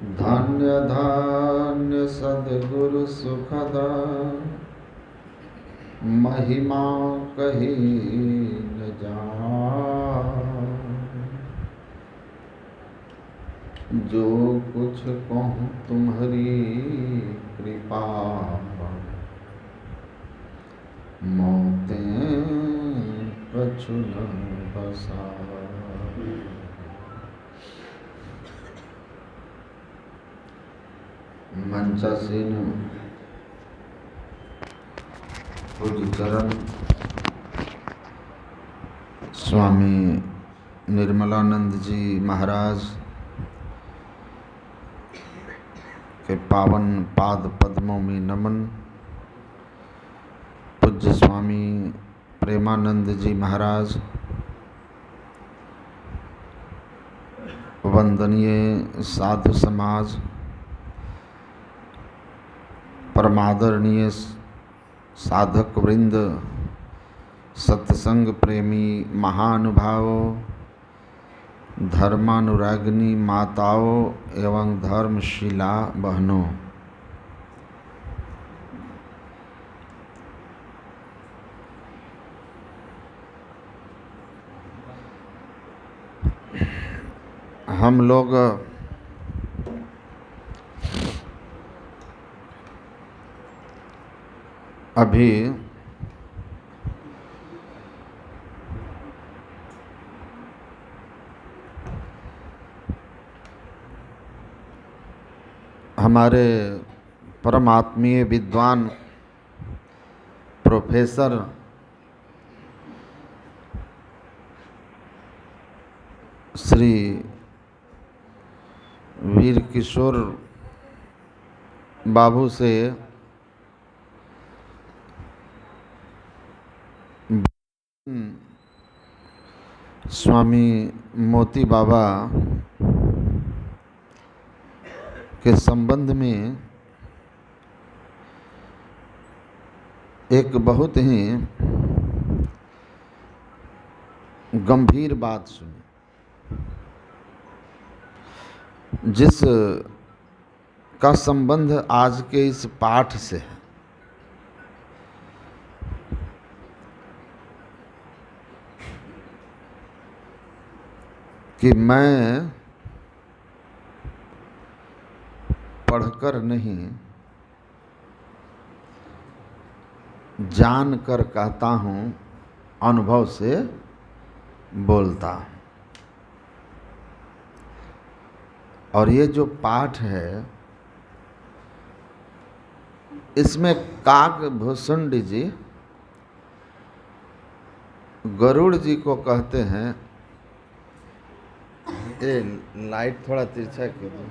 धान्य धान्य सद्गुरु सुखदा, महिमा कही न जाए। जो कुछ कहूँ तुम्हारी कृपा, मौतें कछु न बसाए। मंचासीन पूज्य चरण स्वामी निर्मलानंद जी महाराज के पावन पाद पद्मों में नमन। पूज्य स्वामी प्रेमानंद जी महाराज, वंदनीय साधु समाज, परमादरणीय साधक वृंद, सत्संग प्रेमी महानुभावों, धर्मानुरागिनी माताओं एवं धर्मशिला बहनों, हम लोग अभी हमारे परमात्मीय विद्वान प्रोफेसर श्री वीर किशोर बाबू से स्वामी मोती बाबा के संबंध में एक बहुत ही गंभीर बात सुनी, जिस का संबंध आज के इस पाठ से है। कि मैं पढ़कर नहीं, जानकर कहता हूँ, अनुभव से बोलता। और ये जो पाठ है, इसमें काकभूषुंड जी गरुड़ जी को कहते हैं। ये लाइट थोड़ा तिरछा कीजिए।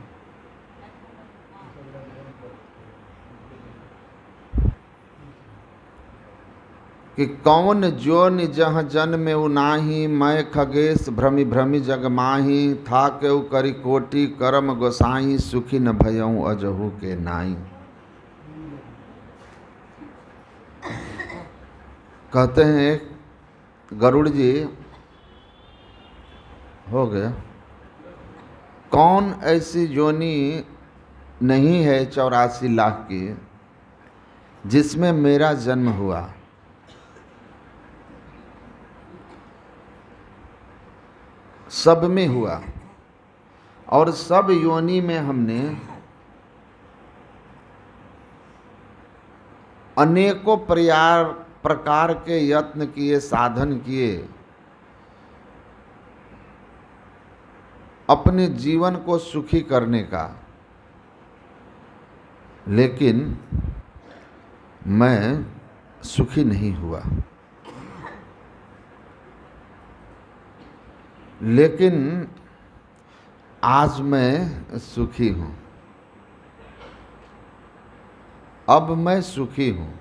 कि कौन जोनि जहाँ जन्मे उनाही, मैं खगेश भ्रमि भ्रमि जग माही, था केउ करी कोटि करम गोसाई, सुखी न भयऊ अजहू के नाई। कहते हैं गरुड़ जी, हो गया, कौन ऐसी जोनी नहीं है 84 लाख की जिसमें मेरा जन्म हुआ। सब में हुआ और सब योनि में हमने अनेकों प्रकार के यत्न किए, साधन किए, अपने जीवन को सुखी करने का, लेकिन मैं सुखी नहीं हुआ। लेकिन आज मैं सुखी हूँ। अब मैं सुखी हूँ।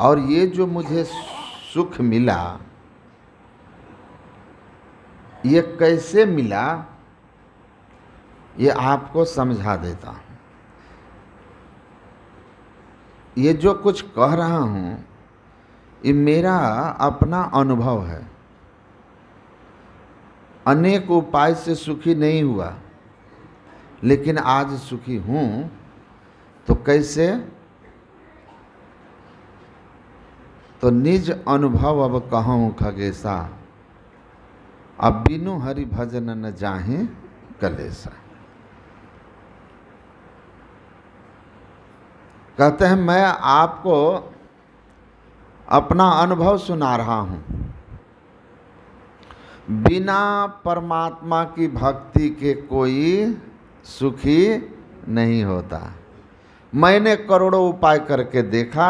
और ये जो मुझे सुख मिला, ये कैसे मिला, ये आपको समझा देता हूँ। ये जो कुछ कह रहा हूँ, ये मेरा अपना अनुभव है। अनेक उपाय से सुखी नहीं हुआ, लेकिन आज सुखी हूँ। तो कैसे? तो निज अनुभव अब कहूँ खगेशा, अब बिनु हरि भजन न जाहे कलेसा। कहते हैं मैं आपको अपना अनुभव सुना रहा हूँ। बिना परमात्मा की भक्ति के कोई सुखी नहीं होता। मैंने करोड़ों उपाय करके देखा,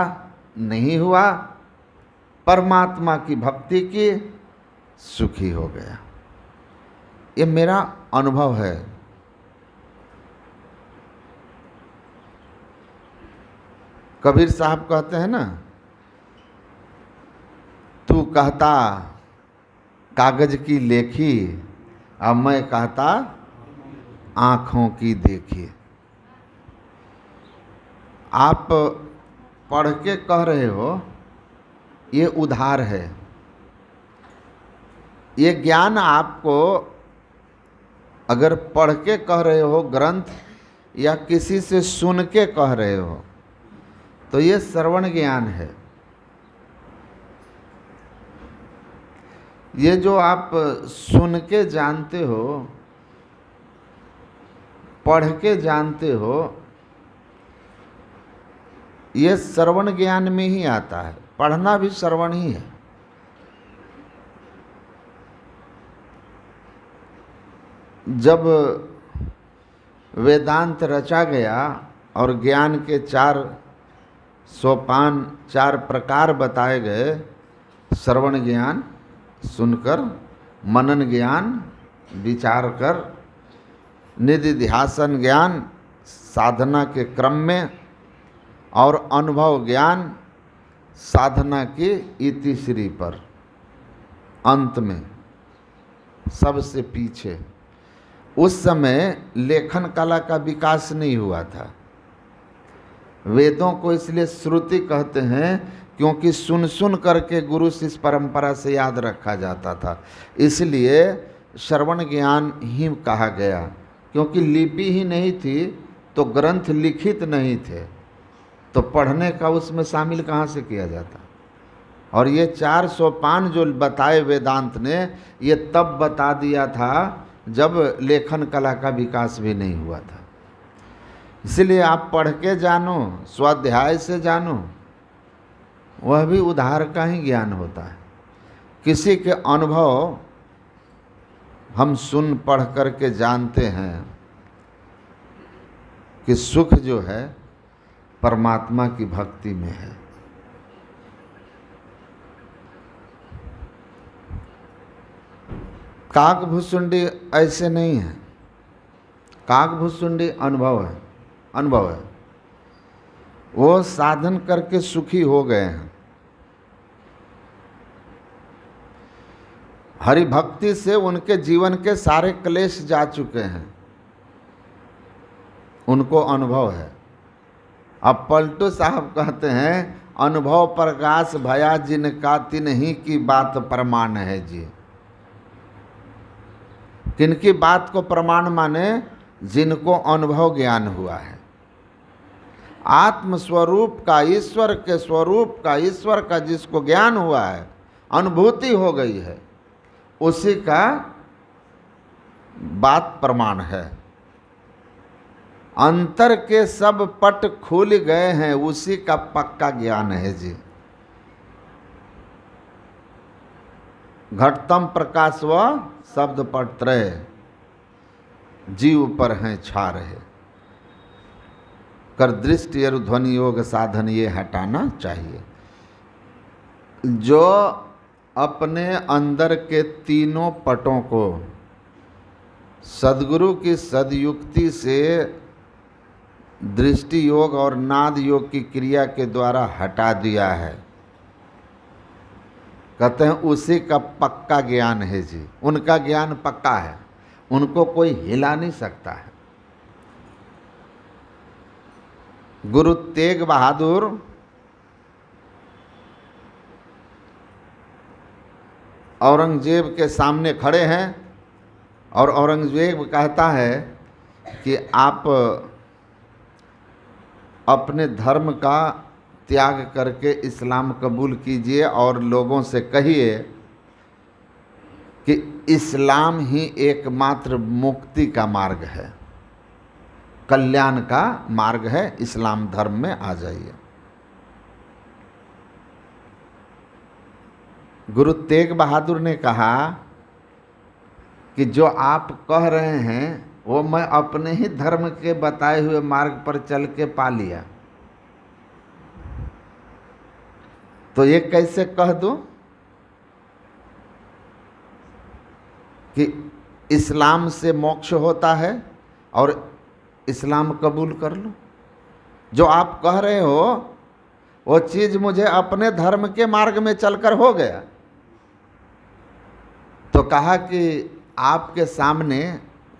नहीं हुआ। परमात्मा की भक्ति की, सुखी हो गया। ये मेरा अनुभव है। कबीर साहब कहते हैं ना, तू कहता कागज की लेखी, अब मैं कहता आँखों की देखी। आप पढ़ के कह रहे हो, ये उधार है। ये ज्ञान आपको अगर पढ़ के कह रहे हो ग्रंथ, या किसी से सुन के कह रहे हो, तो ये श्रवण ज्ञान है। ये जो आप सुन के जानते हो, पढ़ के जानते हो, ये श्रवण ज्ञान में ही आता है। पढ़ना भी श्रवण ही है। जब वेदांत रचा गया और ज्ञान के 4 सोपान, 4 प्रकार बताए गए, श्रवण ज्ञान सुनकर, मनन ज्ञान विचार कर, निधिध्यासन ज्ञान साधना के क्रम में, और अनुभव ज्ञान साधना के इतिश्री पर, अंत में, सबसे पीछे। उस समय लेखन कला का विकास नहीं हुआ था। वेदों को इसलिए श्रुति कहते हैं क्योंकि सुन सुन करके गुरु शिष्य परंपरा से याद रखा जाता था। इसलिए श्रवण ज्ञान ही कहा गया, क्योंकि लिपि ही नहीं थी तो ग्रंथ लिखित नहीं थे, तो पढ़ने का उसमें शामिल कहाँ से किया जाता। और ये 4 सोपान जो बताए वेदांत ने, ये तब बता दिया था जब लेखन कला का विकास भी नहीं हुआ था। इसलिए आप पढ़ के जानो, स्वाध्याय से जानो, वह भी उधार का ही ज्ञान होता है। किसी के अनुभव हम सुन पढ़ करके जानते हैं कि सुख जो है परमात्मा की भक्ति में है। काक भुसुंडी ऐसे नहीं है। काक भुसुंडी अनुभव है, अनुभव है। वो साधन करके सुखी हो गए हैं। हरि भक्ति से उनके जीवन के सारे क्लेश जा चुके हैं, उनको अनुभव है। अब पलटू साहब कहते हैं, अनुभव प्रकाश भया जिनका तिन्हीं की बात प्रमाण है जी। किनकी बात को प्रमाण माने? जिनको अनुभव ज्ञान हुआ है। आत्म स्वरूप का, ईश्वर के स्वरूप का, ईश्वर का जिसको ज्ञान हुआ है, अनुभूति हो गई है, उसी का बात प्रमाण है। अंतर के सब पट खुल गए हैं, उसी का पक्का ज्ञान है जी। घटतम प्रकाश व शब्द पट त्रय, जीव पर हैं छा रहे। कर दृष्टि और ध्वनि योग साधन ये हटाना चाहिए। जो अपने अंदर के तीनों पटों को सद्गुरु की सदयुक्ति से दृष्टि योग और नाद योग की क्रिया के द्वारा हटा दिया है, कहते हैं उसी का पक्का ज्ञान है जी। उनका ज्ञान पक्का है, उनको कोई हिला नहीं सकता है। गुरु तेग बहादुर औरंगजेब के सामने खड़े हैं और औरंगजेब कहता है कि आप अपने धर्म का त्याग करके इस्लाम कबूल कीजिए और लोगों से कहिए कि इस्लाम ही एकमात्र मुक्ति का मार्ग है, कल्याण का मार्ग है, इस्लाम धर्म में आ जाइए। गुरु तेग बहादुर ने कहा कि जो आप कह रहे हैं वो मैं अपने ही धर्म के बताए हुए मार्ग पर चल के पा लिया, तो ये कैसे कह दूं कि इस्लाम से मोक्ष होता है और इस्लाम कबूल कर लो। जो आप कह रहे हो वो चीज़ मुझे अपने धर्म के मार्ग में चलकर हो गया। तो कहा कि आपके सामने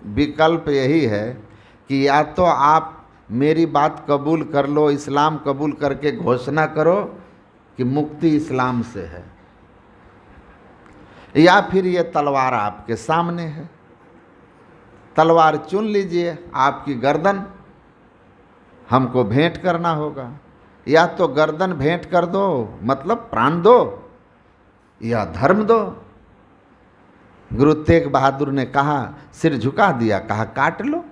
विकल्प यही है कि या तो आप मेरी बात कबूल कर लो, इस्लाम कबूल करके घोषणा करो कि मुक्ति इस्लाम से है, या फिर ये तलवार आपके सामने है, तलवार चुन लीजिए, आपकी गर्दन हमको भेंट करना होगा। या तो गर्दन भेंट कर दो मतलब प्राण दो, या धर्म दो। गुरु तेग बहादुर ने कहा, सिर झुका दिया, कहा काट लो।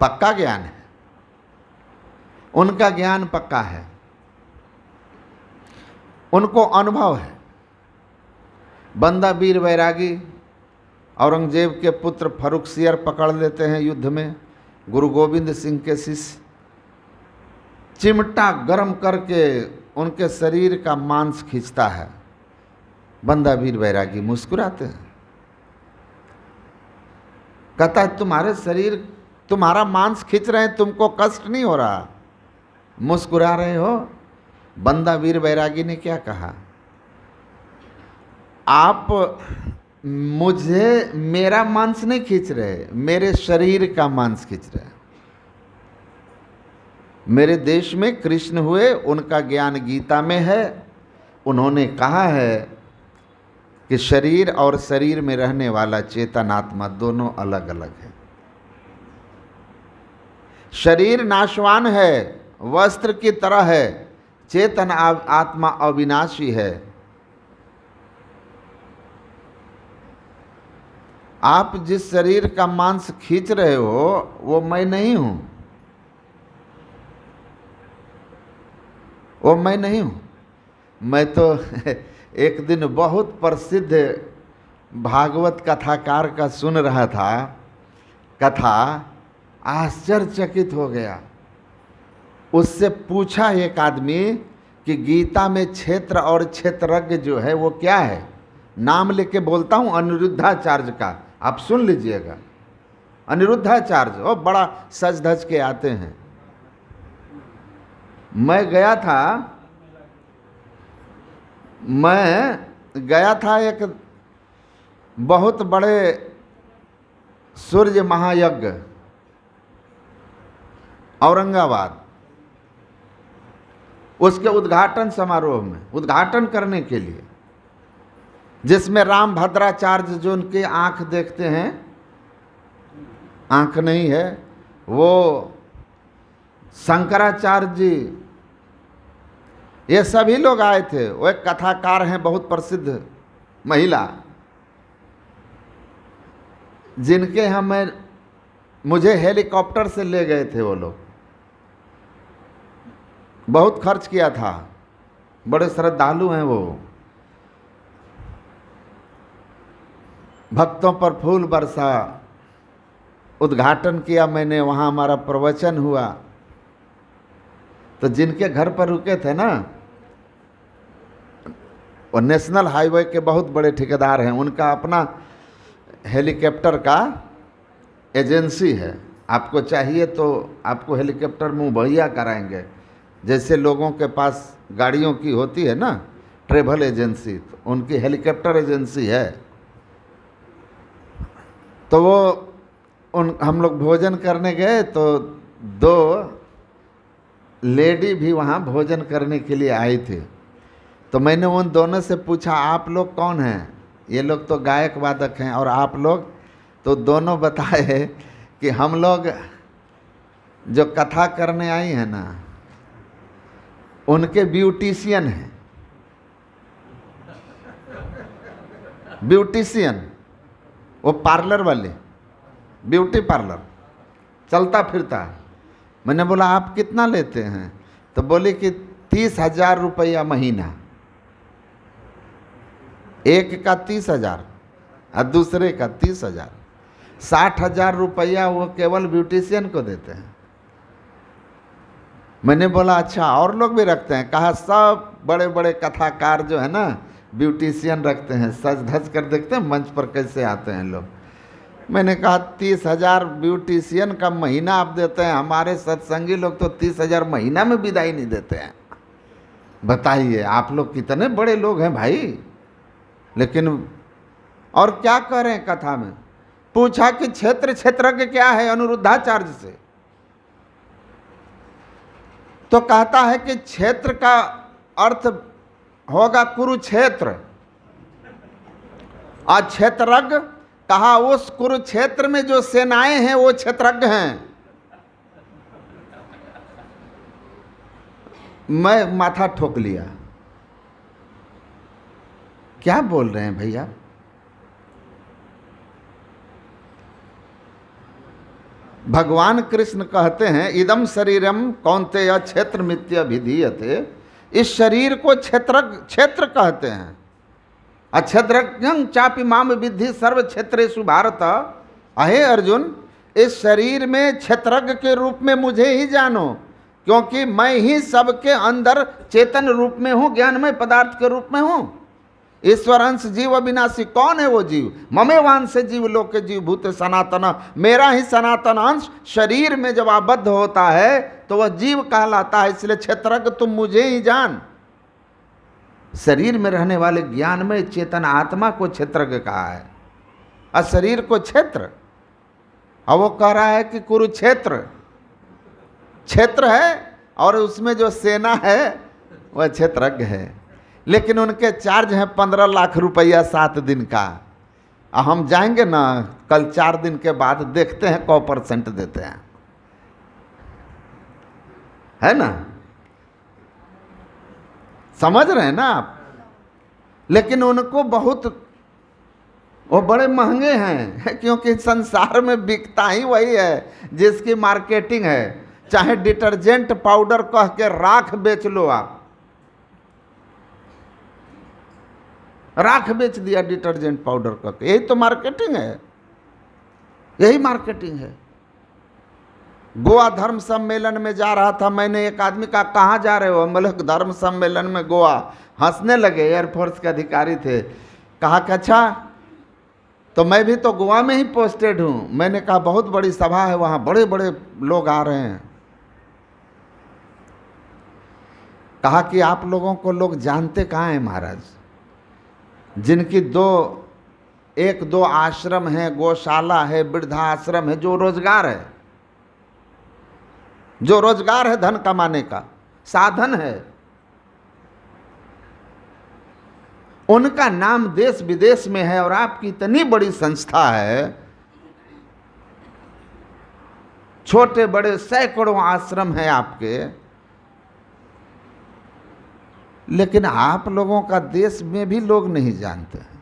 पक्का ज्ञान है, उनका ज्ञान पक्का है, उनको अनुभव है। बंदा वीर बैरागी औरंगजेब के पुत्र फर्रुखसियर पकड़ लेते हैं युद्ध में। गुरु गोविंद सिंह के शिष्य चिमटा गर्म करके उनके शरीर का मांस खींचता है। बंदा वीर बैरागी मुस्कुराते हैं, कहता है तुम्हारे शरीर, तुम्हारा मांस खींच रहे हैं, तुमको कष्ट नहीं हो रहा, मुस्कुरा रहे हो। बंदा वीर बैरागी ने क्या कहा, आप मुझे, मेरा मांस नहीं खींच रहे, मेरे शरीर का मांस खींच रहे। मेरे देश में कृष्ण हुए, उनका ज्ञान गीता में है। उन्होंने कहा है कि शरीर और शरीर में रहने वाला चेतन आत्मा दोनों अलग अलग है। शरीर नाशवान है, वस्त्र की तरह है, चेतन आत्मा अविनाशी है। आप जिस शरीर का मांस खींच रहे हो वो मैं नहीं हूं, वो मैं नहीं हूं। मैं तो एक दिन बहुत प्रसिद्ध भागवत कथाकार का सुन रहा था कथा, आश्चर्यचकित हो गया। उससे पूछा एक आदमी कि गीता में क्षेत्र और क्षेत्रज्ञ जो है वो क्या है। नाम लेके बोलता हूँ अनिरुद्धाचार्य का, आप सुन लीजिएगा। अनिरुद्धाचार्य वो बड़ा सज धज के आते हैं। मैं गया था एक बहुत बड़े सूर्य महायज्ञ औरंगाबाद, उसके उद्घाटन समारोह में, उद्घाटन करने के लिए, जिसमें राम भद्राचार्य जो उनकी आंख देखते हैं, आंख नहीं है, वो शंकराचार्य जी, ये सभी लोग आए थे। वो एक कथाकार हैं, बहुत प्रसिद्ध महिला, जिनके हमें मुझे हेलीकॉप्टर से ले गए थे। वो लोग बहुत खर्च किया था, बड़े श्रद्धालु हैं वो। भक्तों पर फूल बरसा, उद्घाटन किया मैंने, वहाँ हमारा प्रवचन हुआ। तो जिनके घर पर रुके थे ना, वो नेशनल हाईवे के बहुत बड़े ठेकेदार हैं। उनका अपना हेलीकॉप्टर का एजेंसी है। आपको चाहिए तो आपको हेलीकॉप्टर मुहैया कराएंगे, जैसे लोगों के पास गाड़ियों की होती है ना ट्रैवल एजेंसी, तो उनकी हेलीकॉप्टर एजेंसी है। तो वो हम लोग भोजन करने गए तो दो लेडी भी वहाँ भोजन करने के लिए आई थी। तो मैंने उन दोनों से पूछा, आप लोग कौन हैं? ये लोग तो गायक वादक हैं और आप लोग? तो दोनों बताए कि हम लोग जो कथा करने आई हैं ना, उनके ब्यूटिशियन हैं। ब्यूटिशियन, वो पार्लर वाले, ब्यूटी पार्लर चलता फिरता है। मैंने बोला आप कितना लेते हैं? तो बोले कि 30,000 रुपया महीना। एक का 30,000 और दूसरे का 30,000। 60,000 रुपया वो केवल ब्यूटिशियन को देते हैं। मैंने बोला अच्छा और लोग भी रखते हैं? कहा सब बड़े बड़े कथाकार जो है ना ब्यूटिशियन रखते हैं, सज धज कर देखते हैं मंच पर कैसे आते हैं लोग। मैंने कहा 30,000 ब्यूटिशियन का महीना आप देते हैं, हमारे सत्संगी लोग तो 30,000 महीना में विदाई नहीं देते हैं। बताइए आप लोग कितने बड़े लोग हैं भाई। लेकिन और क्या कह रहे हैं कथा में? पूछा कि क्षेत्र क्षेत्रज्ञ क्या है अनिरुद्धाचार्य से, तो कहता है कि क्षेत्र का अर्थ होगा कुरुक्षेत्र, और क्षेत्रज्ञ कहा उस कुरुक्षेत्र में जो सेनाएं हैं वो क्षेत्रज्ञ हैं। मैं माथा ठोक लिया, क्या बोल रहे हैं भैया? भगवान कृष्ण कहते हैं इदम शरीरम कौन्तेय क्षेत्र मित्य विधीयते। इस शरीर को क्षेत्र कहते हैं। क्षेत्रज्ञं चापि माम विद्धि सर्व क्षेत्रेषु भारत। अहे अर्जुन, इस शरीर में क्षेत्रज्ञ के रूप में मुझे ही जानो, क्योंकि मैं ही सबके अंदर चेतन रूप में हूँ, ज्ञानमय पदार्थ के रूप में हूँ। ईश्वर अंश जीव अविनाशी, कौन है वो जीव? ममेवान से जीव लोक के जीव भूत सनातन, मेरा ही सनातन अंश शरीर में जब आबद्ध होता है तो वह जीव कहलाता है। इसलिए क्षेत्रज्ञ तुम मुझे ही जान। शरीर में रहने वाले ज्ञानमय चेतन आत्मा को क्षेत्रज्ञ कहा है, और शरीर को क्षेत्र। और वो कह रहा है कि कुरुक्षेत्र क्षेत्र है और उसमें जो सेना है वह क्षेत्रज्ञ है। लेकिन उनके चार्ज हैं 15 लाख रुपया 7 दिन का। हम जाएंगे ना कल 4 दिन के बाद, देखते हैं कौ % देते हैं, है ना? समझ रहे हैं ना आप? लेकिन उनको बहुत, वो बड़े महंगे हैं, क्योंकि संसार में बिकता ही वही है जिसकी मार्केटिंग है। चाहे डिटर्जेंट पाउडर कह के राख बेच लो, आप राख बेच दिया डिटर्जेंट पाउडर कह के, यही तो मार्केटिंग है, यही मार्केटिंग है। गोवा धर्म सम्मेलन में जा रहा था, मैंने एक आदमी कहा कहाँ जा रहे हो? बोले धर्म सम्मेलन में गोवा। हंसने लगे, एयरफोर्स के अधिकारी थे। कहा कि अच्छा, तो मैं भी तो गोवा में ही पोस्टेड हूँ। मैंने कहा बहुत बड़ी सभा है वहाँ, बड़े बड़े लोग आ रहे हैं। कहा कि आप लोगों को लोग जानते कहाँ हैं महाराज? जिनकी 1-2 आश्रम है, गौशाला है, वृद्धाश्रम है, जो रोजगार है, जो रोजगार है धन कमाने का साधन है, उनका नाम देश विदेश में है। और आपकी इतनी बड़ी संस्था है, छोटे बड़े सैकड़ों आश्रम हैं आपके, लेकिन आप लोगों का देश में भी लोग नहीं जानते हैं।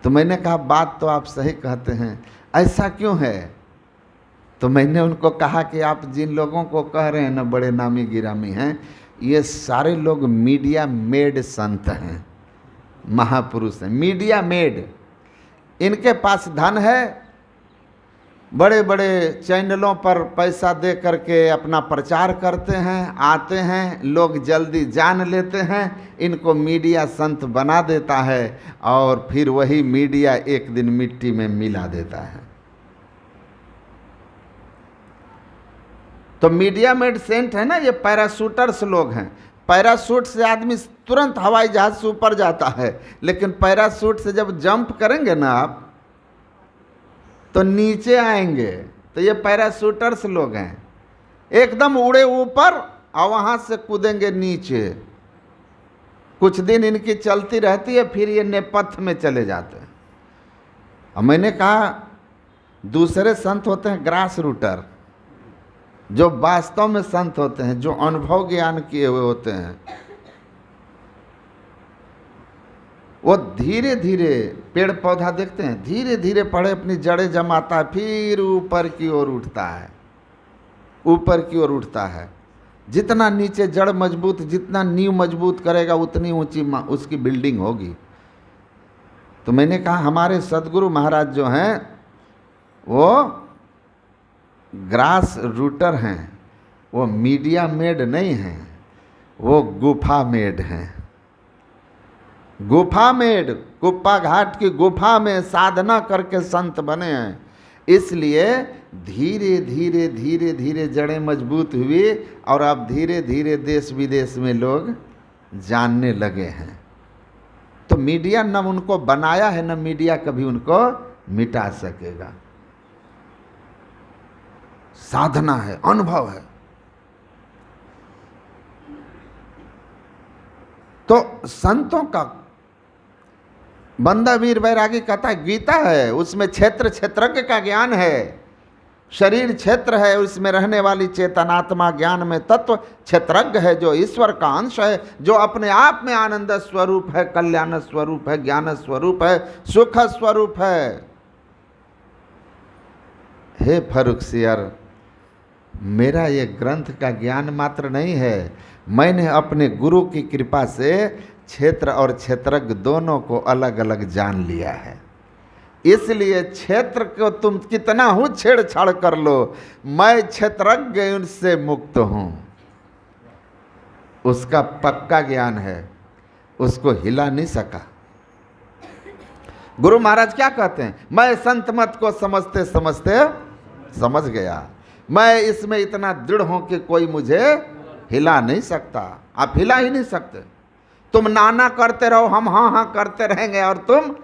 तो मैंने कहा बात तो आप सही कहते हैं, ऐसा क्यों है? तो मैंने उनको कहा कि आप जिन लोगों को कह रहे हैं ना बड़े नामी गिरामी हैं, ये सारे लोग मीडिया मेड संत हैं, महापुरुष हैं, मीडिया मेड। इनके पास धन है, बड़े बड़े चैनलों पर पैसा दे करके अपना प्रचार करते हैं, आते हैं, लोग जल्दी जान लेते हैं, इनको मीडिया संत बना देता है, और फिर वही मीडिया एक दिन मिट्टी में मिला देता है। तो मीडिया मेड सेंट है ना, ये पैराशूटर्स लोग हैं। पैराशूट से आदमी तुरंत हवाई जहाज से ऊपर जाता है, लेकिन पैराशूट से जब जंप करेंगे ना आप तो नीचे आएंगे। तो ये पैराशूटर्स लोग हैं, एकदम उड़े ऊपर और वहाँ से कूदेंगे नीचे। कुछ दिन इनकी चलती रहती है, फिर ये नेपथ्य में चले जाते हैं। और मैंने कहा दूसरे संत होते हैं ग्रास रूटर, जो वास्तव में संत होते हैं, जो अनुभव ज्ञान किए हुए होते हैं। वो धीरे धीरे पेड़ पौधा देखते हैं, धीरे धीरे पड़े अपनी जड़ें जमाता है, फिर ऊपर की ओर उठता है, ऊपर की ओर उठता है। जितना नीचे जड़ मजबूत, जितना नींव मजबूत करेगा, उतनी ऊंची उसकी बिल्डिंग होगी। तो मैंने कहा हमारे सदगुरु महाराज जो हैं वो ग्रास रूटर हैं, वो मीडिया मेड नहीं हैं, वो गुफा मेड हैं। गुफा मेड, कुप्पा घाट की गुफा में साधना करके संत बने हैं। इसलिए धीरे धीरे धीरे धीरे जड़ें मजबूत हुई और अब धीरे धीरे देश विदेश में लोग जानने लगे हैं। तो मीडिया न उनको बनाया है, न मीडिया कभी उनको मिटा सकेगा। साधना है, अनुभव है। तो संतों का बंदा वीर बैरागी कहता है गीता है, उसमें क्षेत्र क्षेत्रज्ञ का ज्ञान है। शरीर क्षेत्र है, उसमें रहने वाली चेतनात्मा ज्ञान में तत्व क्षेत्रज्ञ है, जो ईश्वर का अंश है, जो अपने आप में आनंद स्वरूप है, कल्याण स्वरूप है, ज्ञान स्वरूप है, सुख स्वरूप है। हे फर्रुखसियर, मेरा ये ग्रंथ का ज्ञान मात्र नहीं है, मैंने अपने गुरु की कृपा से क्षेत्र और क्षेत्रज्ञ दोनों को अलग अलग जान लिया है। इसलिए क्षेत्र को तुम कितना ही छेड़छाड़ कर लो, मैं क्षेत्रज्ञ उनसे मुक्त हूं। उसका पक्का ज्ञान है, उसको हिला नहीं सका। गुरु महाराज क्या कहते हैं? मैं संत मत को समझते समझते समझ गया, मैं इसमें इतना दृढ़ हूं कि कोई मुझे हिला नहीं सकता। आप हिला ही नहीं सकते। तुम नाना करते रहो, हम हाँ हाँ करते रहेंगे और तुम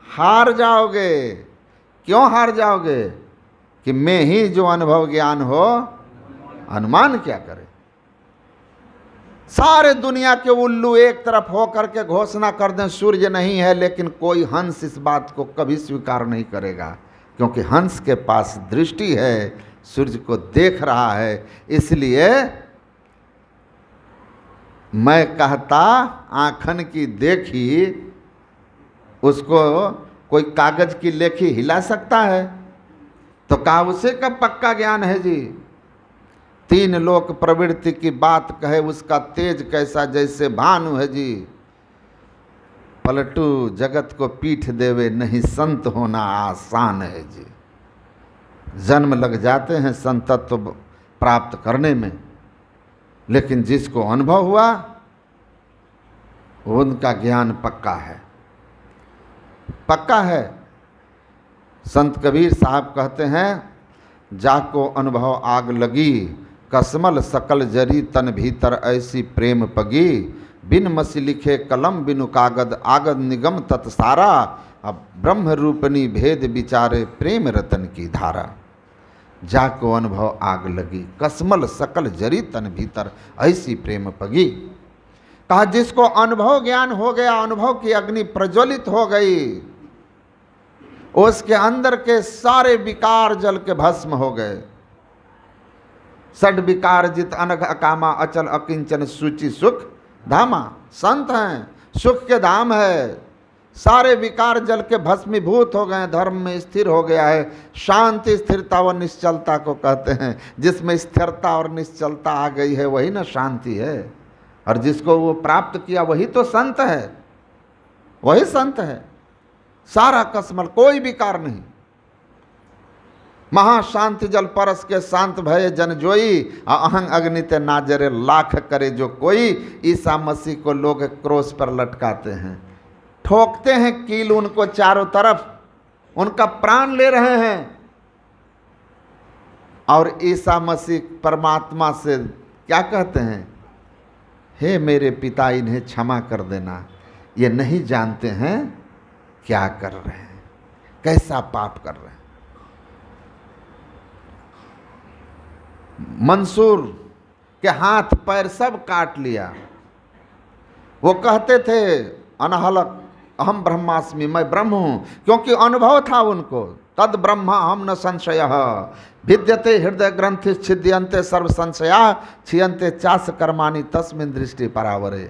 हार जाओगे। क्यों हार जाओगे? कि मैं ही जो अनुभव ज्ञान हो, अनुमान क्या करे। सारे दुनिया के उल्लू एक तरफ हो करके घोषणा कर दें सूर्य नहीं है, लेकिन कोई हंस इस बात को कभी स्वीकार नहीं करेगा, क्योंकि हंस के पास दृष्टि है, सूर्य को देख रहा है। इसलिए मैं कहता आँखन की देखी, उसको कोई कागज की लेखी हिला सकता है? तो कहा उसे का पक्का ज्ञान है जी। तीन लोक प्रवृत्ति की बात कहे, उसका तेज कैसा जैसे भानु है जी। पलटू जगत को पीठ देवे, नहीं संत होना आसान है जी। जन्म लग जाते हैं संतत्व प्राप्त करने में, लेकिन जिसको अनुभव हुआ उनका ज्ञान पक्का है, पक्का है। संत कबीर साहब कहते हैं, जाको अनुभव आग लगी, कसमल सकल जरी तन भीतर ऐसी प्रेम पगी। बिन मसी लिखे कलम बिनु कागद, आगद निगम तत्सारा। अब ब्रह्म रूपनी भेद विचारे, प्रेम रतन की धारा। जाको अनुभव आग लगी, कसमल सकल जरी तन भीतर ऐसी प्रेम पगी। कहा जिसको अनुभव ज्ञान हो गया, अनुभव की अग्नि प्रज्वलित हो गई, उसके अंदर के सारे विकार जल के भस्म हो गए। षड विकार जित अनघ अकामा, अचल अकिंचन सूचि सुख धामा। संत हैं, सुख के धाम है। सारे विकार जल के भस्मीभूत हो गए, धर्म में स्थिर हो गया है। शांति स्थिरता व निश्चलता को कहते हैं। जिसमें स्थिरता और निश्चलता आ गई है वही ना शांति है, और जिसको वो प्राप्त किया वही तो संत है, वही संत है। सारा कसमल, कोई विकार नहीं। महाशांति जल परस के शांत भये जन जोई, अहंग अग्नि ते नाजरे लाख करे जो कोई। ईसा मसीह को लोग क्रोस पर लटकाते हैं, ठोकते हैं कील उनको चारों तरफ, उनका प्राण ले रहे हैं। और ईसा मसीह परमात्मा से क्या कहते हैं? हे मेरे पिता, इन्हें क्षमा कर देना, ये नहीं जानते हैं क्या कर रहे हैं, कैसा पाप कर रहे हैं। मंसूर के हाथ पैर सब काट लिया। वो कहते थे अनहलक अहम ब्रह्मास्मि, मैं ब्रह्म हूँ, क्योंकि अनुभव था उनको। तद ब्रह्म हम न संशय विद्यते हृदय ग्रंथि छिद्यन्ते सर्व संशया छियन्ते चास कर्माणि तस्मिन् दृष्टि परावरे।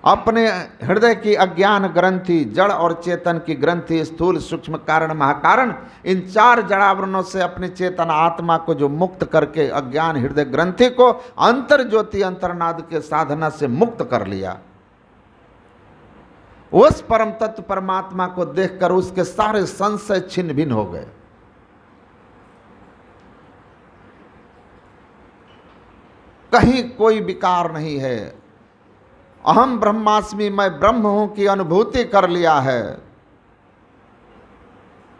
अपने हृदय की अज्ञान ग्रंथि, जड़ और चेतन की ग्रंथि, स्थूल सूक्ष्म कारण महाकारण, इन 4 जड़ावरणों से अपनी चेतन आत्मा को जो मुक्त करके अज्ञान हृदय ग्रंथि को अंतर ज्योति अंतर्नाद के साधना से मुक्त कर लिया, उस परम तत्व परमात्मा को देखकर उसके सारे संशय छिन्न भिन्न हो गए। कहीं कोई विकार नहीं है। अहम ब्रह्मास्मि, मैं ब्रह्म हूं की अनुभूति कर लिया है।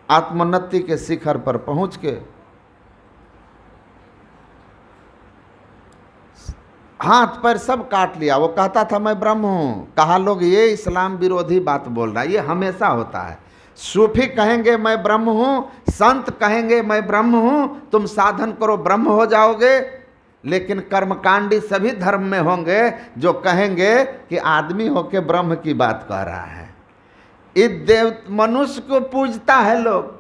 आत्मोन्नति के शिखर पर पहुंच के हाथ पैर सब काट लिया। वो कहता था मैं ब्रह्म हूं। कहा लोग ये इस्लाम विरोधी बात बोल रहा है। ये हमेशा होता है। सूफी कहेंगे मैं ब्रह्म हूं, संत कहेंगे मैं ब्रह्म हूं, तुम साधन करो ब्रह्म हो जाओगे। लेकिन कर्मकांडी सभी धर्म में होंगे जो कहेंगे कि आदमी होके ब्रह्म की बात कह रहा है। इस देव मनुष्य को पूजता है लोग।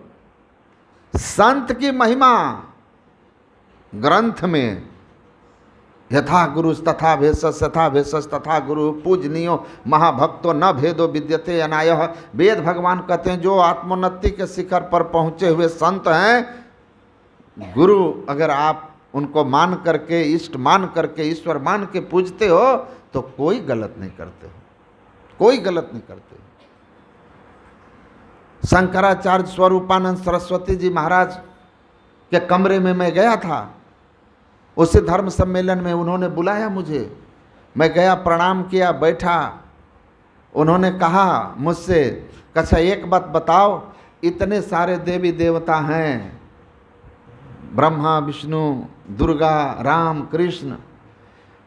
संत की महिमा ग्रंथ में यथा गुरु तथा भेषज तथा भेषज तथा गुरु पूजनीयो महाभक्तो न भेदो विद्यते अनायः। वेद भगवान कहते हैं जो आत्मोन्नति के शिखर पर पहुंचे हुए संत हैं, गुरु अगर आप उनको मान करके, इष्ट मान करके, ईश्वर मान के पूजते हो तो कोई गलत नहीं करते हो, कोई गलत नहीं करते। शंकराचार्य स्वरूपानंद सरस्वती जी महाराज के कमरे में मैं गया था। उसी धर्म सम्मेलन में उन्होंने बुलाया मुझे। मैं गया, प्रणाम किया, बैठा। उन्होंने कहा मुझसे, अच्छा एक बात बताओ, इतने सारे देवी देवता हैं, ब्रह्मा विष्णु दुर्गा राम कृष्ण,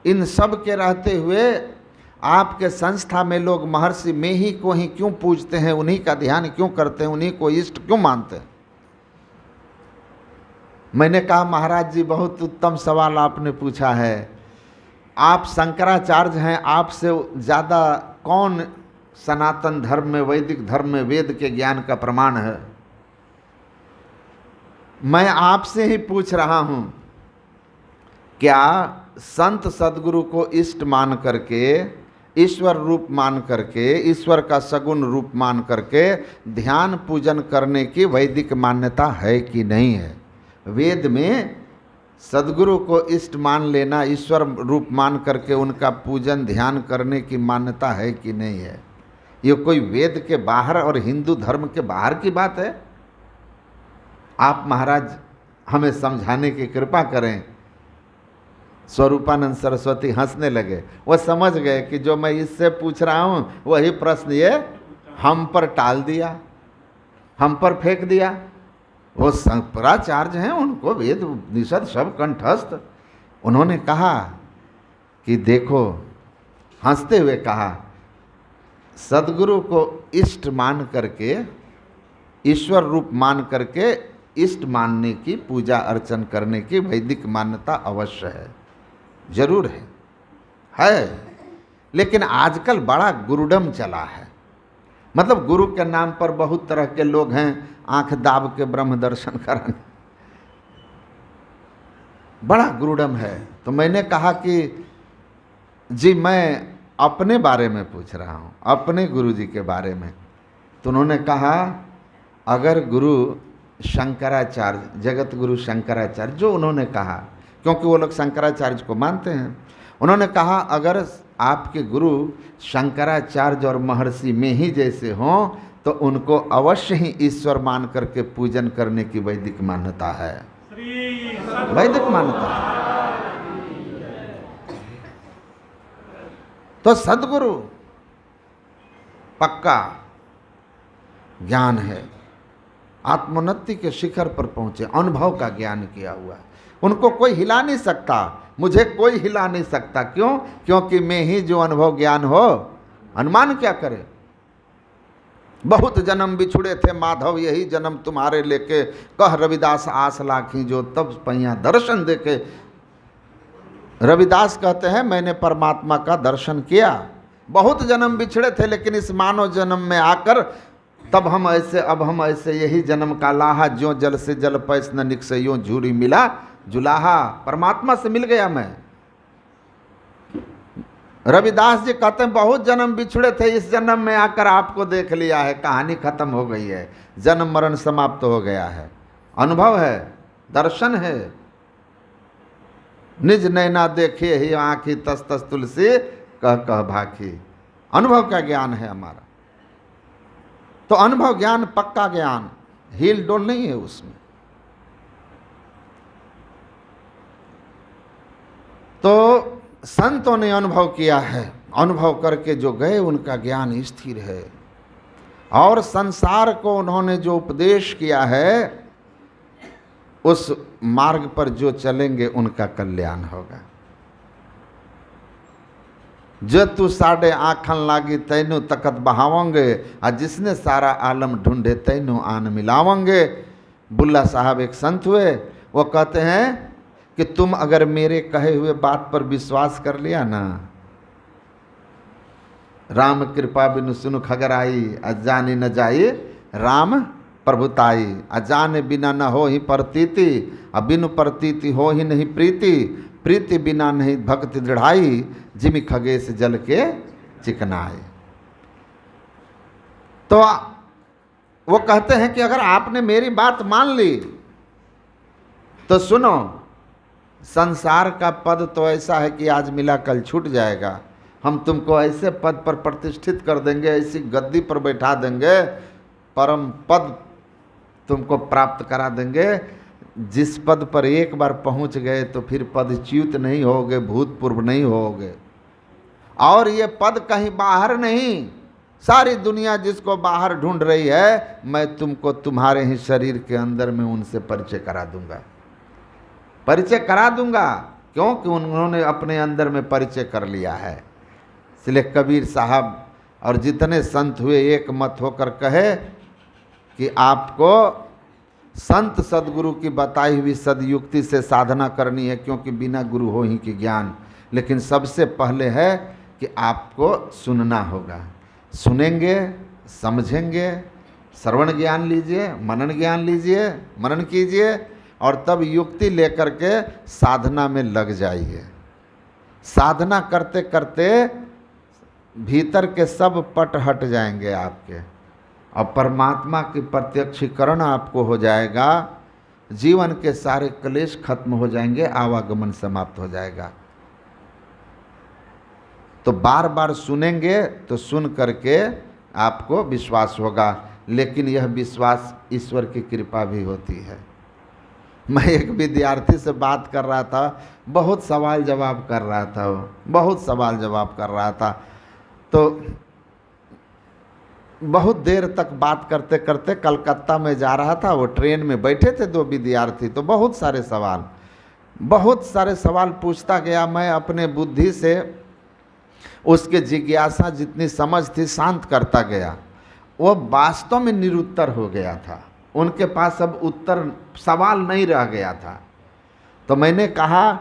इन सब के रहते हुए आपके संस्था में लोग महर्षि में ही को ही क्यों पूजते हैं, उन्हीं का ध्यान क्यों करते हैं, उन्हीं को इष्ट क्यों मानते हैं? मैंने कहा महाराज जी बहुत उत्तम सवाल आपने पूछा है। आप शंकराचार्य हैं, आपसे ज़्यादा कौन सनातन धर्म में, वैदिक धर्म में वेद के ज्ञान का प्रमाण है? मैं आपसे ही पूछ रहा हूँ, क्या संत सदगुरु को इष्ट मान करके, ईश्वर रूप मान करके, ईश्वर का सगुण रूप मान करके ध्यान पूजन करने की वैदिक मान्यता है कि नहीं है? वेद में सदगुरु को इष्ट मान लेना, ईश्वर रूप मान करके उनका पूजन ध्यान करने की मान्यता है कि नहीं है? ये कोई वेद के बाहर और हिंदू धर्म के बाहर की बात है? आप महाराज हमें समझाने की कृपा करें। स्वरूपानंद सरस्वती हंसने लगे। वो समझ गए कि जो मैं इससे पूछ रहा हूँ वही प्रश्न ये हम पर टाल दिया, हम पर फेंक दिया। वो शंकराचार्य हैं, उनको वेद उपनिषद सब कंठस्थ। उन्होंने कहा कि देखो, हंसते हुए कहा, सदगुरु को इष्ट मान करके, ईश्वर रूप मान करके इष्ट मानने की, पूजा अर्चन करने की वैदिक मान्यता अवश्य है, जरूर है। लेकिन आजकल बड़ा गुरुडम चला है। मतलब गुरु के नाम पर बहुत तरह के लोग हैं, आंख दाब के ब्रह्म दर्शन कराने, बड़ा गुरुडम है। तो मैंने कहा कि जी मैं अपने बारे में पूछ रहा हूँ, अपने गुरु जी के बारे में। तो उन्होंने कहा अगर गुरु शंकराचार्य, जगत गुरु शंकराचार्य, जो उन्होंने कहा, क्योंकि वो लोग शंकराचार्य को मानते हैं, उन्होंने कहा अगर आपके गुरु शंकराचार्य और महर्षि में ही जैसे हों तो उनको अवश्य ही ईश्वर मान करके पूजन करने की वैदिक मान्यता है, वैदिक मान्यता है। तो सद्गुरु पक्का ज्ञान है, आत्मोन्नति के शिखर पर पहुंचे, अनुभव का ज्ञान किया हुआ है, उनको कोई हिला नहीं सकता, मुझे कोई हिला नहीं सकता। क्यों? क्योंकि मैं ही जो अनुभव ज्ञान हो, अनुमान क्या करे। बहुत जन्म बिछुड़े थे माधव, यही जन्म तुम्हारे लेके, कह रविदास आस लाखी जो तब पहिया दर्शन देके। रविदास कहते हैं मैंने परमात्मा का दर्शन किया, बहुत जन्म बिछड़े थे, लेकिन इस मानव जन्म में आकर तब हम ऐसे, अब हम ऐसे, यही जन्म का लाहा, ज्यों जल से जल पैस न निकसे, यूं झूरी मिला जुलाहा। परमात्मा से मिल गया मैं। रविदास जी कहते हैं बहुत जन्म बिछड़े थे, इस जन्म में आकर आपको देख लिया है, कहानी खत्म हो गई है, जन्म मरण समाप्त हो गया है। अनुभव है, दर्शन है। निज नैना देखे ही आँखी, तस तस तुलसी कह कह भाखी। अनुभव का ज्ञान है हमारा। तो अनुभव ज्ञान पक्का ज्ञान, हील डोल नहीं है उसमें। तो संतों ने अनुभव किया है, अनुभव करके जो गए उनका ज्ञान स्थिर है, और संसार को उन्होंने जो उपदेश किया है उस मार्ग पर जो चलेंगे उनका कल्याण होगा। जो तू साढ़े आँखन लागी तैनू तकत बहावोंगे, और जिसने सारा आलम ढूंढे तैनू आन मिलावोंगे। बुल्ला साहब एक संत हुए, वो कहते हैं कि तुम अगर मेरे कहे हुए बात पर विश्वास कर लिया ना, राम कृपा बिनु सुनु खगराई, अजानी न जाई राम प्रभुताई। अजाने बिना न हो ही प्रतीति, बिनु प्रतीति हो ही नहीं प्रीति, प्रीति बिना नहीं भक्ति दृढ़ाई, जिमि खगेश जल के चिकनाई। तो वो कहते हैं कि अगर आपने मेरी बात मान ली तो सुनो, संसार का पद तो ऐसा है कि आज मिला कल छूट जाएगा। हम तुमको ऐसे पद पर प्रतिष्ठित कर देंगे, ऐसी गद्दी पर बैठा देंगे, परम पद तुमको प्राप्त करा देंगे, जिस पद पर एक बार पहुंच गए तो फिर पदच्युत नहीं होगे, भूतपूर्व नहीं होगे। और ये पद कहीं बाहर नहीं, सारी दुनिया जिसको बाहर ढूंढ रही है, मैं तुमको तुम्हारे ही शरीर के अंदर में उनसे परिचय करा दूंगा, परिचय करा दूंगा। क्योंकि उन्होंने अपने अंदर में परिचय कर लिया है। इसलिए कबीर साहब और जितने संत हुए एक मत होकर कहे कि आपको संत सदगुरु की बताई हुई सदयुक्ति से साधना करनी है, क्योंकि बिना गुरु हो ही की ज्ञान। लेकिन सबसे पहले है कि आपको सुनना होगा। सुनेंगे, समझेंगे, श्रवण ज्ञान लीजिए, मनन ज्ञान लीजिए, मनन कीजिए, और तब युक्ति लेकर के साधना में लग जाइए। साधना करते करते भीतर के सब पट हट जाएंगे आपके, और परमात्मा की प्रत्यक्षीकरण आपको हो जाएगा। जीवन के सारे क्लेश खत्म हो जाएंगे, आवागमन समाप्त हो जाएगा। तो बार बार सुनेंगे तो सुन करके आपको विश्वास होगा, लेकिन यह विश्वास ईश्वर की कृपा भी होती है। मैं एक विद्यार्थी से बात कर रहा था, बहुत सवाल जवाब कर रहा था, वो बहुत सवाल जवाब कर रहा था। तो बहुत देर तक बात करते करते कलकत्ता में जा रहा था, वो ट्रेन में बैठे थे दो विद्यार्थी, तो बहुत सारे सवाल पूछता गया। मैं अपने बुद्धि से उसके जिज्ञासा जितनी समझ थी शांत करता गया। वो वास्तव में निरुत्तर हो गया था, उनके पास अब उत्तर सवाल नहीं रह गया था। तो मैंने कहा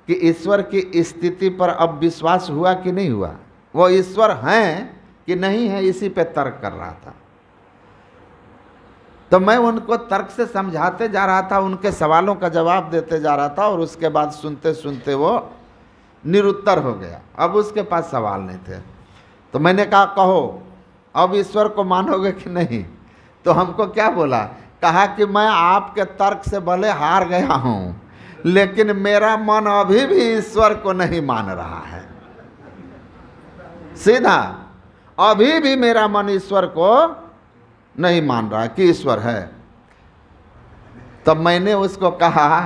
कि ईश्वर की स्थिति पर अब विश्वास हुआ कि नहीं हुआ, वो ईश्वर हैं कि नहीं है, इसी पे तर्क कर रहा था। तो मैं उनको तर्क से समझाते जा रहा था, उनके सवालों का जवाब देते जा रहा था, और उसके बाद सुनते सुनते वो निरुत्तर हो गया। अब उसके पास सवाल नहीं थे। तो मैंने कहा कहो अब ईश्वर को मानोगे कि नहीं? तो हमको क्या बोला, कहा कि मैं आपके तर्क से भले हार गया हूँ, लेकिन मेरा मन अभी भी ईश्वर को नहीं मान रहा है। सीधा, अभी भी मेरा मन ईश्वर को नहीं मान रहा कि ईश्वर है। तब मैंने उसको कहा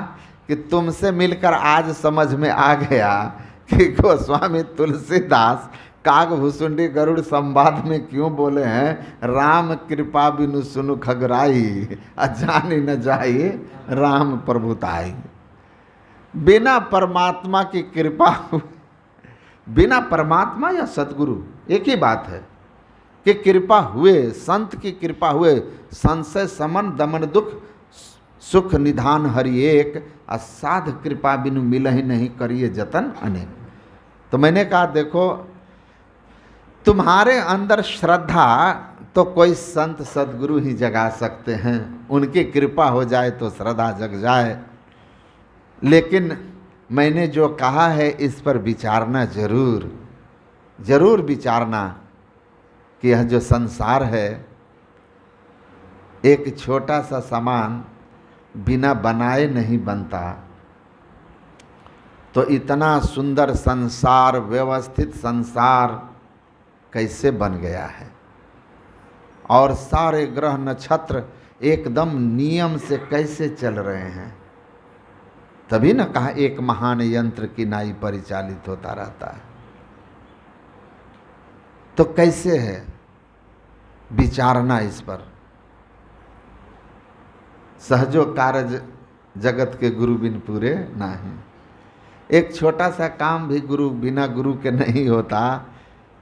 कि तुमसे मिलकर आज समझ में आ गया कि गोस्वामी तुलसीदास कागभूषुंडी गरुड़ संवाद में क्यों बोले हैं, राम कृपा बिनु सुनु खगराई, अजानी न जाई राम प्रभुताई। बिना परमात्मा की कृपा, बिना परमात्मा या सतगुरु एक ही बात है कि कृपा हुए, संत की कृपा हुए, संशय समन दमन दुख सुख निधान हरि एक, असाध कृपा बिनु मिलहि नहीं करिए जतन अनेक। तो मैंने कहा देखो, तुम्हारे अंदर श्रद्धा तो कोई संत सद्गुरु ही जगा सकते हैं, उनकी कृपा हो जाए तो श्रद्धा जग जाए। लेकिन मैंने जो कहा है इस पर विचारना जरूर विचारना कि यह जो संसार है, एक छोटा सा सामान बिना बनाए नहीं बनता, तो इतना सुंदर संसार, व्यवस्थित संसार कैसे बन गया है। और सारे ग्रह नक्षत्र एकदम नियम से कैसे चल रहे हैं। तभी न कहा एक महान यंत्र की नाई परिचालित होता रहता है। तो कैसे है, विचारना इस पर। सहजो कार्य जगत के गुरु बिन पूरे नहीं। एक छोटा सा काम भी बिना गुरु के नहीं होता।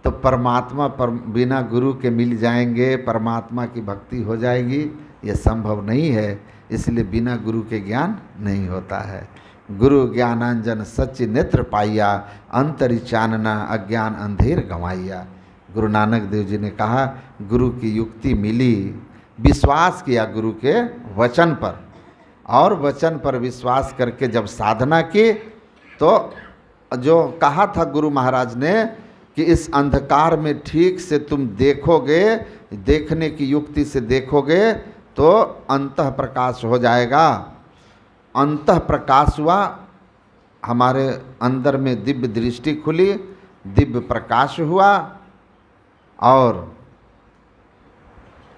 तो परमात्मा बिना गुरु के मिल जाएंगे, परमात्मा की भक्ति हो जाएगी, ये संभव नहीं है। इसलिए बिना गुरु के ज्ञान नहीं होता है। गुरु ज्ञानांजन सच्ची नेत्र पाइया, अंतरि चानना अज्ञान अंधेर गंवाइया। गुरु नानक देव जी ने कहा, गुरु की युक्ति मिली, विश्वास किया गुरु के वचन पर, और वचन पर विश्वास करके जब साधना की, तो जो कहा था गुरु महाराज ने कि इस अंधकार में ठीक से तुम देखोगे, देखने की युक्ति से देखोगे तो अंतः प्रकाश हो जाएगा। अंतः प्रकाश हुआ, हमारे अंदर में दिव्य दृष्टि खुली, दिव्य प्रकाश हुआ, और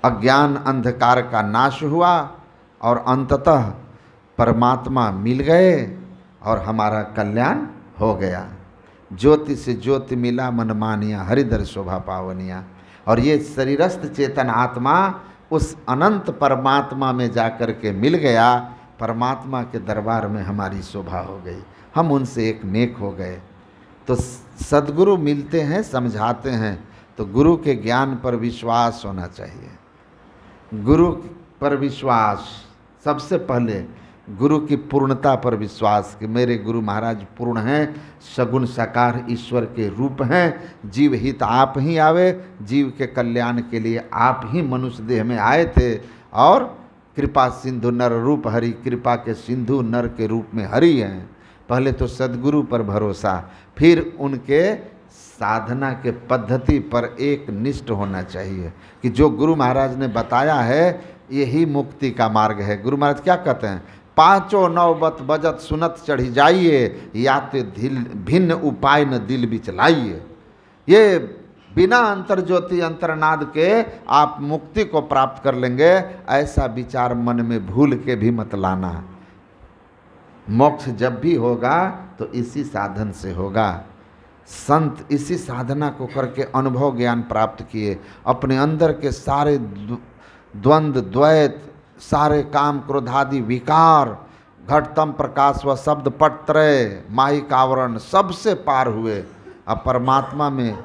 अज्ञान अंधकार का नाश हुआ, और अंततः परमात्मा मिल गए और हमारा कल्याण हो गया। ज्योति से ज्योति मिला, मन मानिया हरिदर शोभा पावनिया। और ये शरीरस्थ चेतन आत्मा उस अनंत परमात्मा में जाकर के मिल गया। परमात्मा के दरबार में हमारी शोभा हो गई, हम उनसे एक नेक हो गए। तो सद्गुरु मिलते हैं, समझाते हैं, तो गुरु के ज्ञान पर विश्वास होना चाहिए। गुरु पर विश्वास, सबसे पहले गुरु की पूर्णता पर विश्वास कि मेरे गुरु महाराज पूर्ण हैं, सगुण साकार ईश्वर के रूप हैं। जीव हित आप ही आवे, जीव के कल्याण के लिए आप ही मनुष्य देह में आए थे। और कृपा सिंधु नर रूप हरि, कृपा के सिंधु नर के रूप में हरि हैं। पहले तो सद्गुरु पर भरोसा, फिर उनके साधना के पद्धति पर एक निष्ठ होना चाहिए कि जो गुरु महाराज ने बताया है यही मुक्ति का मार्ग है। गुरु महाराज क्या कहते हैं, पांचों नौबत बजत सुनत चढ़ी जाइए, याते भिन्न उपाय न दिल बिच लाइए। ये बिना अंतर ज्योति अंतरनाद के आप मुक्ति को प्राप्त कर लेंगे, ऐसा विचार मन में भूल के भी मत लाना। मोक्ष जब भी होगा तो इसी साधन से होगा। संत इसी साधना को करके अनुभव ज्ञान प्राप्त किए, अपने अंदर के सारे द्वंद्व द्वैत, सारे काम क्रोधादि विकार, घटतम प्रकाश व शब्द पटत्रय माहिक आवरण सबसे पार हुए। अब परमात्मा में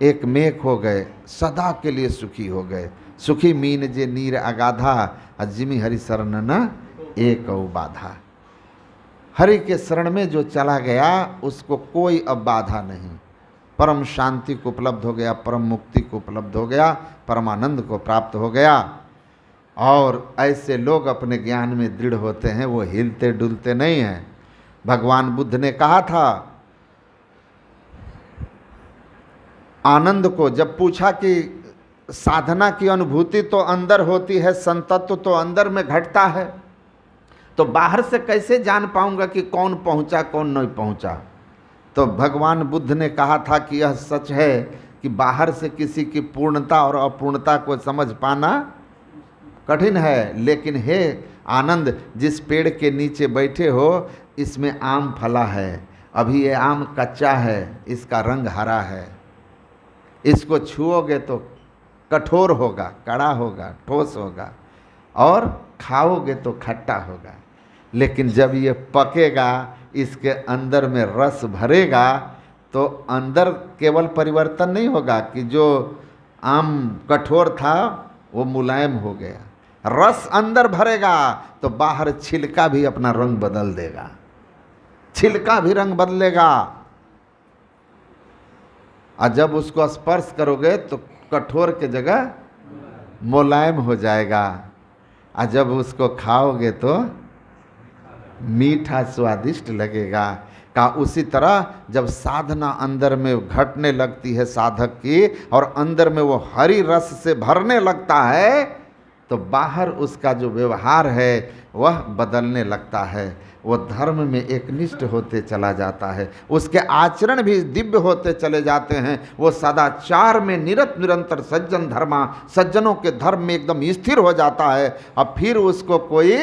एक मेक हो गए, सदा के लिए सुखी हो गए। सुखी मीन जे नीर अगाधा, अजिमी हरि शरण न एक बाधा। हरि के शरण में जो चला गया उसको कोई अब बाधा नहीं। परम शांति को उपलब्ध हो गया, परम मुक्ति को उपलब्ध हो गया, परमानंद को प्राप्त हो गया। और ऐसे लोग अपने ज्ञान में दृढ़ होते हैं, वो हिलते डुलते नहीं हैं। भगवान बुद्ध ने कहा था आनंद को, जब पूछा कि साधना की अनुभूति तो अंदर होती है, संतत्व तो अंदर में घटता है, तो बाहर से कैसे जान पाऊंगा कि कौन पहुंचा कौन नहीं पहुंचा। तो भगवान बुद्ध ने कहा था कि यह सच है कि बाहर से किसी की पूर्णता और अपूर्णता को समझ पाना कठिन है, लेकिन हे आनंद, जिस पेड़ के नीचे बैठे हो इसमें आम फला है, अभी ये आम कच्चा है, इसका रंग हरा है, इसको छुओगे तो कठोर होगा, कड़ा होगा, ठोस होगा, और खाओगे तो खट्टा होगा। लेकिन जब ये पकेगा, इसके अंदर में रस भरेगा, तो अंदर केवल परिवर्तन नहीं होगा कि जो आम कठोर था वो मुलायम हो गया, रस अंदर भरेगा तो बाहर छिलका भी अपना रंग बदल देगा, छिलका भी रंग बदलेगा। और जब उसको स्पर्श करोगे तो कठोर के जगह मुलायम हो जाएगा, और जब उसको खाओगे तो मीठा स्वादिष्ट लगेगा। का उसी तरह जब साधना अंदर में घटने लगती है साधक की, और अंदर में वो हरि रस से भरने लगता है, तो बाहर उसका जो व्यवहार है वह बदलने लगता है। वो धर्म में एकनिष्ठ होते चला जाता है, उसके आचरण भी दिव्य होते चले जाते हैं। वो सदाचार में निरंतर सज्जन धर्मा, सज्जनों के धर्म में एकदम स्थिर हो जाता है, और फिर उसको कोई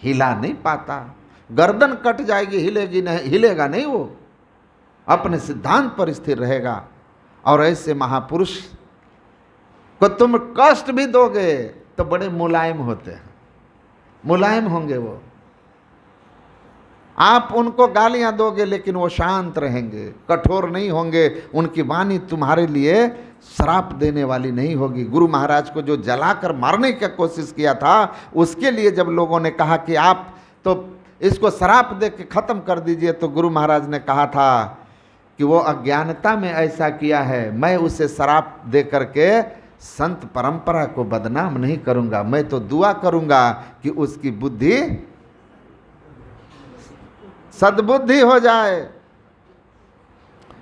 हिला नहीं पाता। गर्दन कट जाएगी, हिलेगी नहीं, हिलेगा नहीं, वो अपने सिद्धांत पर स्थिर रहेगा। और ऐसे महापुरुष को तुम कष्ट भी दोगे तो बड़े मुलायम होते हैं, मुलायम होंगे वो। आप उनको गालियां दोगे लेकिन वो शांत रहेंगे, कठोर नहीं होंगे। उनकी वाणी तुम्हारे लिए श्राप देने वाली नहीं होगी। गुरु महाराज को जो जलाकर मारने की कोशिश किया था, उसके लिए जब लोगों ने कहा कि आप तो इसको श्राप दे के खत्म कर दीजिए, तो गुरु महाराज ने कहा था कि वो अज्ञानता में ऐसा किया है, मैं उसे श्राप दे करके संत परंपरा को बदनाम नहीं करूंगा, मैं तो दुआ करूंगा कि उसकी बुद्धि सद्बुद्धि हो जाए।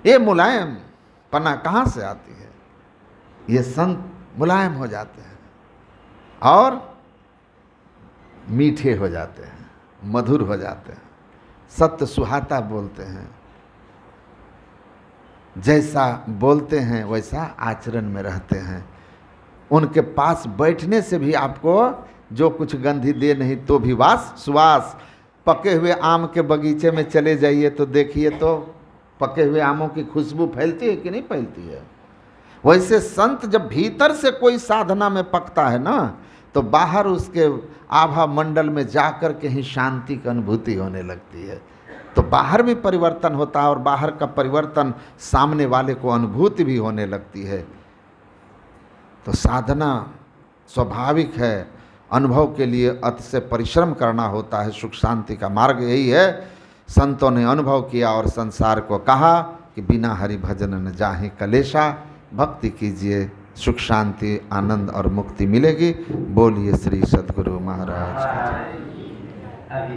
ये मुलायम पना कहाँ से आती है? ये संत मुलायम हो जाते हैं और मीठे हो जाते हैं, मधुर हो जाते हैं, सत्य सुहाता बोलते हैं। जैसा बोलते हैं वैसा आचरण में रहते हैं। उनके पास बैठने से भी आपको जो कुछ गंधी दे नहीं तो भी वास सुवास। पके हुए आम के बगीचे में चले जाइए तो देखिए तो पके हुए आमों की खुशबू फैलती है कि नहीं फैलती है? वैसे संत जब भीतर से कोई साधना में पकता है ना, तो बाहर उसके आभा मंडल में जाकर के ही शांति की अनुभूति होने लगती है। तो बाहर भी परिवर्तन होता है और बाहर का परिवर्तन सामने वाले को अनुभूति भी होने लगती है। तो साधना स्वाभाविक है, अनुभव के लिए अतिशय परिश्रम करना होता है। सुख शांति का मार्ग यही है। संतों ने अनुभव किया और संसार को कहा कि बिना हरि भजन न जाहि कलेशा, भक्ति कीजिए, सुख शांति आनंद और मुक्ति मिलेगी। बोलिए श्री सद्गुरु महाराज की जय।